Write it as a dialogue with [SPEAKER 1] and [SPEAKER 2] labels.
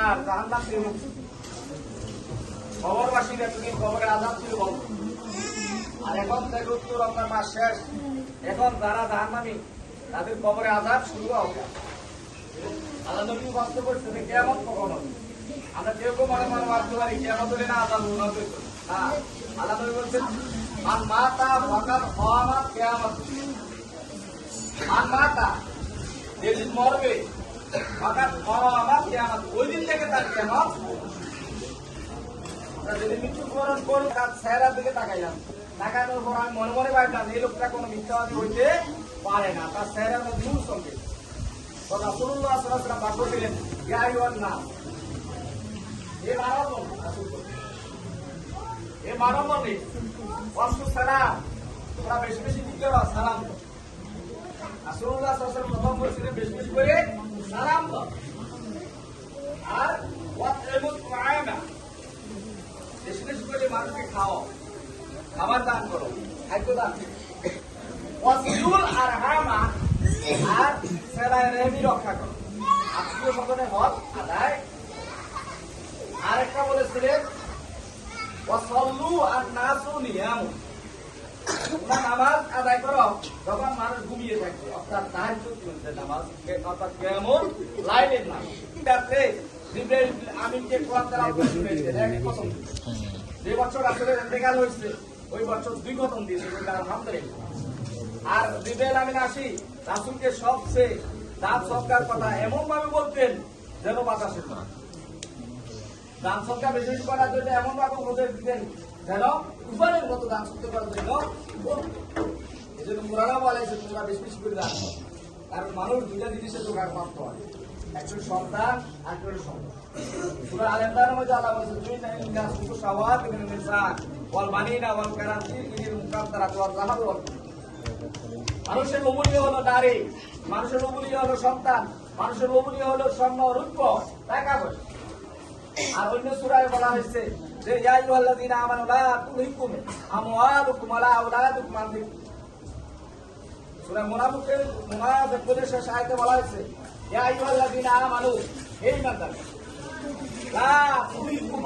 [SPEAKER 1] আর জাহান্নাম থেকে মুক্তি। কবরবাসীরা তুমি কবরের আযাব ছিল বল। আর এখন দেখো তো রমজান মাস শেষ, এখন যারা জাহান্নামী তাদের কবরে আযাব শুরু হবে। আল্লাহ নবী কষ্ট করছে যে কিয়ামত কখন হবে। আমরা কেউ কেউ মনে মনে ভাবতে পারি কিয়ামত হলে না আযাব হবে। হ্যাঁ, আল্লাহ নবী বলছেন মান মাতা ফাকাদ কামাত কিয়ামত। মান মাতা যেদিন মরবে ফাকাদ কামাত কিয়ামত, ওই দিন থেকে তার কিয়ামত। যদি মৃত্যুবরণ করুন তার চেহারার দিকে তাকাইলাম, তাকানোর পর আমি মনে মনে ভাবলাম এই লোকটা কোনো মিথ্যাবাদী হইতে পারে না, তার চেহারার মধ্যে নূর সঙ্গে। রাসূলুল্লাহ সাল্লাল্লাহু আলাইহি ওয়াসাল্লাম বাক্য দিলেন ইয়া আইয়ুহান নাস, এ মানবগণ, এ মানবগণ ওয়াসু সালাম, তোমরা বেশি বেশি কি করো সালাম দাও। রাসূলুল্লাহ সাল্লাল্লাহু আলাইহি ওয়াসাল্লাম প্রথম বলেছিলেন বেশি বেশি করে সালাম দাও। আর ওয়াতইমুত তুআমা, বেশি বেশি করে মানুষকে খাও, খাবার দান করো, খাদ্য দান। ওয়াসিলুল আরহামা, আর সেলায়ে রহমি রক্ষা করো, আত্মীয় স্বজনের হক আদায়। আরেকটা বলেছিলেন ওয়াসাল্লু আন-নাসু নিয়াম, তোমরা নামাজ আদায় করো যখন মানুষ ঘুমিয়ে থাকে, অর্থাৎ তাহাজ্জুদ নামাজ, অর্থাৎ কিয়ামুল লাইলের নামাজ। রাতে জিবরাইল আমিনকে কোরআন তেলাওয়াত করতে প্রথম যে বছর আসলে ইন্তেকাল হয়েছে ওই বছর 2 খতম দিয়েছে, আলহামদুলিল্লাহ। আর জিবরাইল আমিন আসি রাসূলকে সবচেয়ে দান সৎকার কথা এমন ভাবে বলতেন যেন বাতাসের কথা। দান সৎকার বেশি বেশি করার জন্য এমন ভাবে উপদেশ দিতেন যেন তুফানের মতো দান সৎকার করার জন্য। এই জন্য কোরআন বলে যে তোমরা বেশি বেশি করে দান করো, কারণ মানুষ দুইটা জিনিসের জোগাড় প্রাপ্ত হয়, একজন সন্তান আর একজন সম্পদ। সূরা আল ইমরানের মধ্যে আল্লাহ বলেছেন জুইনা লিন-নাস হুব্বু শাওয়াতি মিনান নিসা ওয়াল বানিনা ওয়াল কানাতিরিল মুকাদ্দারাতি ওয়াল যাহাব ওয়াল। মানুষের লোভনীয় হলো নারী, মানুষের লোভনীয় হলো সন্তান, মানুষের লোভনীয় হলো স্বর্ণ রূপ টাকা পয়সা। আর অন্য সূরায় বলা হয়েছে যে ইয়া আইয়ুহাল্লাযীনা আমানু লা তুলহিকুম আমওয়ালুকুম ওয়ালা আওলাদুকুম আন যিকরিল্লাহ। সূরা মুনাফিকুনের শেষ আয়াতে বলা হয়েছে ইয়া আইয়ুহাল্লাযীনা আমানু, হে ঈমানদার, লা তুলহিকুম